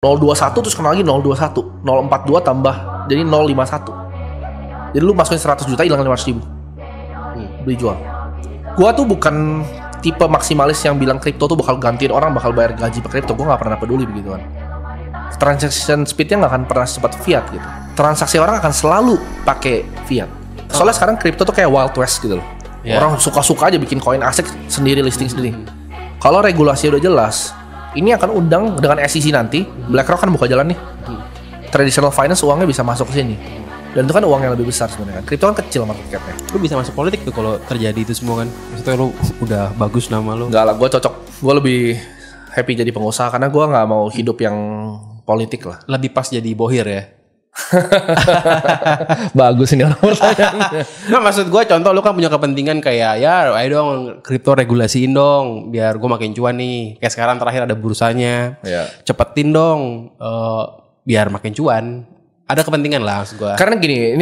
021 terus kena lagi 021, 042 tambah jadi 051. Jadi lu masukin 100 juta hilang 500 ribu. Beli jual. Gua tuh bukan tipe maksimalis yang bilang kripto tuh bakal gantiin orang, bakal bayar gaji pakai kripto. Gua nggak pernah peduli begituan. Transaction speednya nggak akan pernah secepat fiat gitu. Transaksi orang akan selalu pakai fiat. Soalnya sekarang kripto tuh kayak Wild West gitu loh. Orang suka-suka aja bikin koin asik sendiri, listing sendiri. Kalau regulasi udah jelas, ini akan undang dengan SEC nanti. BlackRock kan buka jalan nih. Traditional finance uangnya bisa masuk ke sini. Dan itu kan uang yang lebih besar sebenarnya kan. Kripto kan kecil market cap-nya. Lu bisa masuk politik tuh kalau terjadi itu semua kan. Maksudnya lu udah bagus nama lu. Enggak lah, gue cocok. Gue lebih happy jadi pengusaha karena gue nggak mau hidup yang politik lah. Lebih pas jadi bohir ya. Bagus ini orang pertanyaan. Nah maksud gue contoh lu kan punya kepentingan kayak ya ayo dong kripto regulasiin dong biar gue makin cuan nih. Kayak sekarang terakhir ada bursanya. Cepetin dong biar makin cuan. Ada kepentingan lah maksud gue. Karena gini,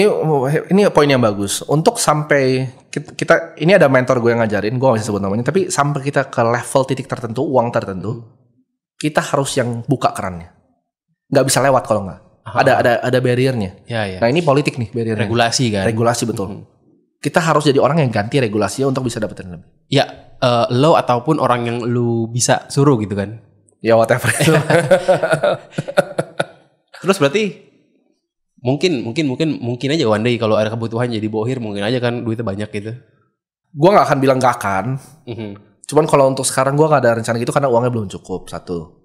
ini poin yang bagus. Untuk sampai kita ini ada mentor gue yang ngajarin, gue gak bisa sebut namanya, tapi sampai kita ke level titik tertentu, uang tertentu, kita harus yang buka kerannya. Gak bisa lewat kalau nggak. Ada barriernya. Ya. Nah ini politik nih barriernya. Regulasi kan. Regulasi betul. Kita harus jadi orang yang ganti regulasinya untuk bisa dapetin lebih. Ya lo ataupun orang yang lu bisa suruh gitu kan. Ya whatever itu. Terus berarti mungkin aja one day kalau ada kebutuhan jadi bohir mungkin aja kan duitnya banyak gitu. Gue nggak akan bilang gak akan. Cuman kalau untuk sekarang gue nggak ada rencana gitu karena uangnya belum cukup. Satu.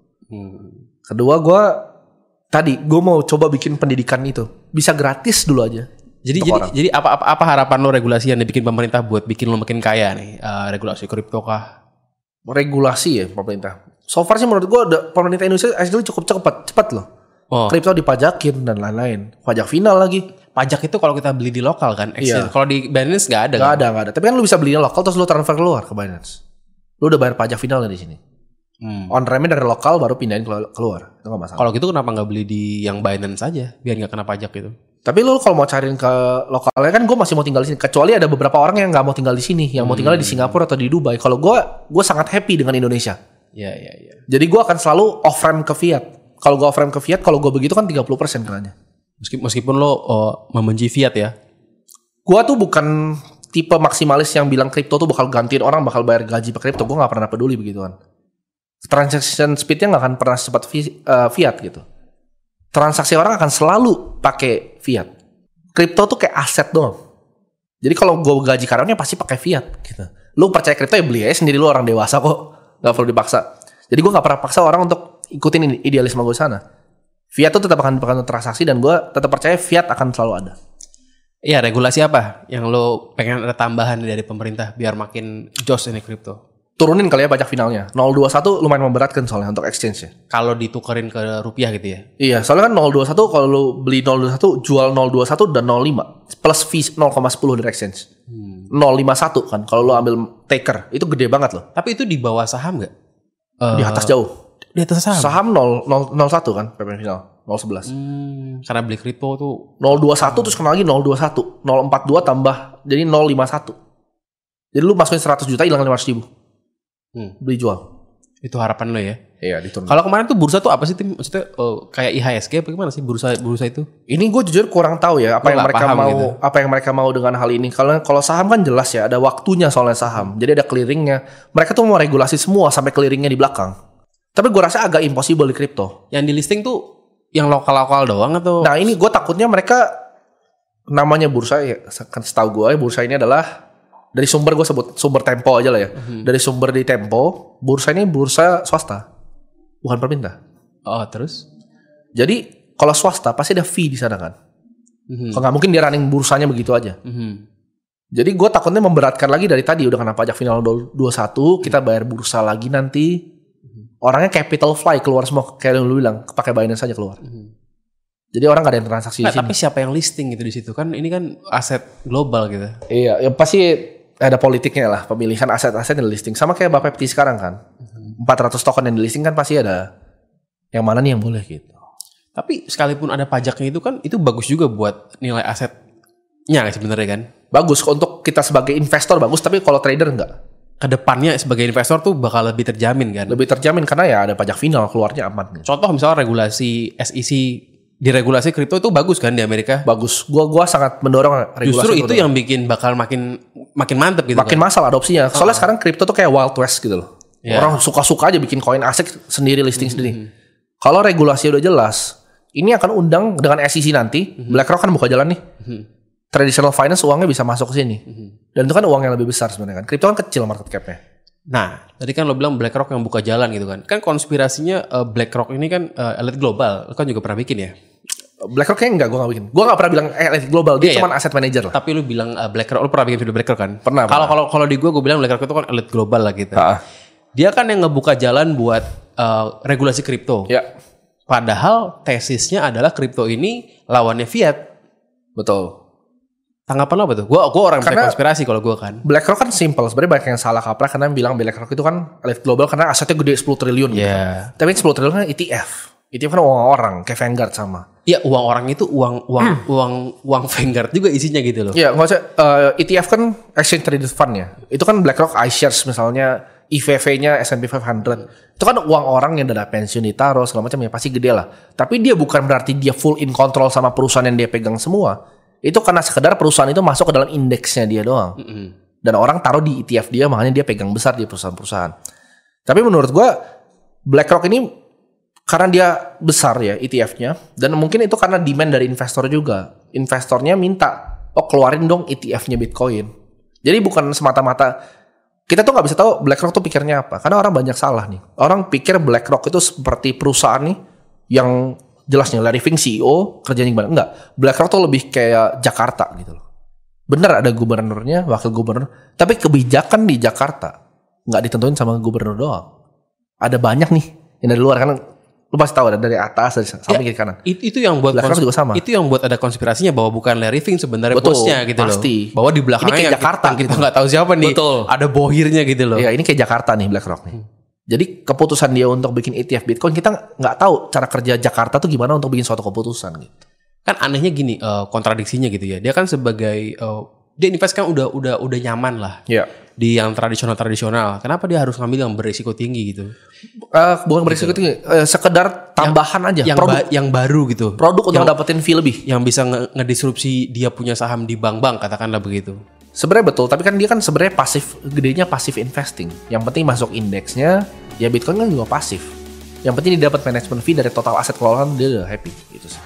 Kedua gue mau coba bikin pendidikan itu bisa gratis dulu aja. Jadi apa harapan lo regulasi yang dibikin pemerintah buat bikin lo makin kaya nih? Regulasi kripto kah? Regulasi ya pemerintah. So far sih menurut gue pemerintah Indonesia actually cukup cepat loh. Kripto dipajakin dan lain-lain. Pajak final lagi. Pajak itu kalau kita beli di lokal kan. Iya. Kalau di Binance nggak ada. Nggak ada. Tapi kan lu bisa belinya lokal terus lu transfer keluar ke Binance. Lu udah bayar pajak final dari sini. On-ramnya dari lokal baru pindahin keluar. Itu nggak masalah. Kalau gitu kenapa nggak beli di yang Binance aja biar nggak kena pajak gitu? Tapi lu kalau mau cariin ke lokalnya kan gue masih mau tinggal di sini. Kecuali ada beberapa orang yang nggak mau tinggal di sini, yang mau tinggal di Singapura atau di Dubai. Kalau gue sangat happy dengan Indonesia. Iya. Jadi gue akan selalu off-ramp ke fiat. Kalau gue off-ramp ke fiat, kalau gue begitu kan 30% kenanya. Meskipun lo membenci fiat ya. Gue tuh bukan tipe maksimalis yang bilang kripto tuh bakal gantiin orang, bakal bayar gaji pakai kripto. Gue nggak pernah peduli begituan. Transaction speednya nggak akan pernah secepat fiat gitu. Transaksi orang akan selalu pakai fiat. Kripto tuh kayak aset doang. Jadi kalau gue gaji karyawannya pasti pakai fiat gitu. Lu percaya kripto ya beli aja sendiri, lu orang dewasa kok, nggak perlu dipaksa. Jadi gue nggak pernah paksa orang untuk ikutin idealisme gue sana. Fiat tuh tetap akan transaksi dan gue tetap percaya fiat akan selalu ada. Iya, regulasi apa yang lo pengen ada tambahan dari pemerintah biar makin jos ini kripto? Turunin kali ya pajak finalnya. 021 lumayan memberatkan soalnya untuk exchange ya. Kalau ditukerin ke rupiah gitu ya? Iya, soalnya kan 021 kalau lo beli 021 jual 021 dan 05 plus fee 0,10 dari exchange. 051 kan kalau lo ambil taker itu gede banget loh. Tapi itu di bawah saham nggak? Di atas jauh. Di atas saham? Saham 01 kan PP final 011. Karena beli kripto tuh 021 terus kena lagi 021, 042 tambah jadi 051. Jadi lu masukin 100 juta hilang 500 ribu. Beli jual. Itu harapan lo ya? Iya, diturun. Kalau kemarin tuh bursa tuh apa sih Tim? Maksudnya kayak IHSG bagaimana sih bursa itu? Ini gue jujur kurang tahu ya apa yang mereka mau gitu. Apa yang mereka mau dengan hal ini. Kalau saham kan jelas ya ada waktunya soalnya saham. Jadi ada clearingnya. Mereka tuh mau regulasi semua sampai clearingnya di belakang. Tapi gue rasa agak impossible di kripto. Yang di listing tuh yang lokal-lokal doang atau? Nah ini gue takutnya mereka namanya bursa ya. Setahu gue bursa ini adalah dari sumber gue sebut sumber Tempo aja lah ya. Dari sumber di Tempo, bursa ini bursa swasta, bukan pemerintah. Oh terus? Jadi kalau swasta pasti ada fee di sana kan. Kalau nggak mungkin dia running bursanya begitu aja. Jadi gue takutnya memberatkan lagi dari tadi udah kena pajak final 21, kita bayar bursa lagi nanti. Orangnya capital fly keluar semua kayak yang lu bilang, pakai Binance saja keluar. Jadi orang nggak ada yang transaksi di sini. Tapi siapa yang listing gitu di situ kan? Ini kan aset global gitu. Iya, ya pasti ada politiknya lah, pemilihan aset-aset yang listing. Sama kayak Bapepti sekarang kan. 400 token yang di listing kan pasti ada yang mana nih yang boleh gitu. Tapi sekalipun ada pajaknya itu kan itu bagus juga buat nilai asetnya sebenarnya kan. Bagus untuk kita sebagai investor bagus, tapi kalau trader enggak. kedepannya sebagai investor tuh bakal lebih terjamin kan. Lebih terjamin karena ya ada pajak final, keluarnya aman. Contoh misalnya regulasi SEC di regulasi kripto itu bagus kan di Amerika? Bagus. Gua sangat mendorong regulasi. Justru itu yang bikin bakal makin mantep gitu. Makin masalah adopsinya. Soalnya sekarang kripto tuh kayak Wild West gitu loh. Orang suka-suka aja bikin koin asik sendiri, listing sendiri. Kalau regulasi udah jelas, ini akan undang dengan SEC nanti. BlackRock kan buka jalan nih. Traditional finance uangnya bisa masuk ke sini. Dan itu kan uang yang lebih besar sebenarnya kan. Kripto kan kecil market cap-nya. Nah, tadi kan lo bilang BlackRock yang buka jalan gitu kan. Kan konspirasinya BlackRock ini kan elite global. Lo kan juga pernah bikin ya? BlackRock kayaknya enggak, gue gak bikin. Gue gak pernah bilang elite global, dia cuma asset manager lah. Tapi lo bilang BlackRock, lo pernah bikin video BlackRock kan? Pernah. Kalau di gue bilang BlackRock itu kan elite global lah gitu. Dia kan yang ngebuka jalan buat regulasi kripto. Ya. Padahal tesisnya adalah kripto ini lawannya fiat. Betul. Tanggapan lo apa tuh? Gue orang percaya konspirasi kalau gue kan. BlackRock kan simple. Sebenarnya banyak yang salah kaprah karena bilang BlackRock itu kan elite global karena asetnya gede 10 triliun. Gitu. Tapi 10 triliun kan ETF. ETF kan uang orang, kayak Vanguard sama. Iya, uang orang itu uang Vanguard juga isinya gitu loh. Iya, nggak usah. ETF kan exchange traded fund ya. Itu kan BlackRock iShares misalnya, IVV-nya S&P 500. Itu kan uang orang yang dana pensiun ditaruh segala macam ya pasti gede lah. Tapi dia bukan berarti dia full in control sama perusahaan yang dia pegang semua. Itu karena sekedar perusahaan itu masuk ke dalam indeksnya dia doang. Dan orang taruh di ETF dia, makanya dia pegang besar di perusahaan-perusahaan. Tapi menurut gue BlackRock ini karena dia besar ya ETF-nya, dan mungkin itu karena demand dari investor juga. Investornya minta, keluarin dong ETF-nya Bitcoin. Jadi bukan semata-mata, kita tuh nggak bisa tahu BlackRock tuh pikirnya apa. Karena orang banyak salah nih. Orang pikir BlackRock itu seperti perusahaan nih yang jelasnya Larry Fink CEO kerjanya gimana. Enggak, BlackRock tuh lebih kayak Jakarta gitu loh. Bener ada gubernurnya, wakil gubernur, tapi kebijakan di Jakarta nggak ditentuin sama gubernur doang. Ada banyak nih yang dari luar kan. Lu pasti tahu dari atas, dari samping kiri kanan. Itu yang buat juga sama. Itu yang buat ada konspirasinya bahwa bukan Larry Fink sebenarnya bosnya gitu pasti. Loh. Bahwa di belakangnya ini kayak Jakarta kita nggak tahu siapa nih. Betul. Ada bohirnya gitu loh. Iya, ini kayak Jakarta nih BlackRock nih. Jadi keputusan dia untuk bikin ETF Bitcoin, kita nggak tahu cara kerja Jakarta tuh gimana untuk bikin suatu keputusan gitu. Kan anehnya gini, kontradiksinya gitu ya. Dia kan sebagai dia invest kan udah nyaman lah. Iya. Di yang tradisional. Kenapa dia harus ngambil yang berisiko tinggi gitu? Bukan berisiko tinggi, sekedar tambahan aja. Yang baru gitu. Produk untuk dapetin fee lebih. Yang bisa ngedisrupsi dia punya saham di bank-bank, katakanlah begitu. Sebenarnya betul, tapi kan dia kan sebenarnya gedenya pasif investing. Yang penting masuk indeksnya, ya Bitcoin kan juga pasif. Yang penting dia dapat management fee dari total aset kelolaan, dia udah happy gitu sih.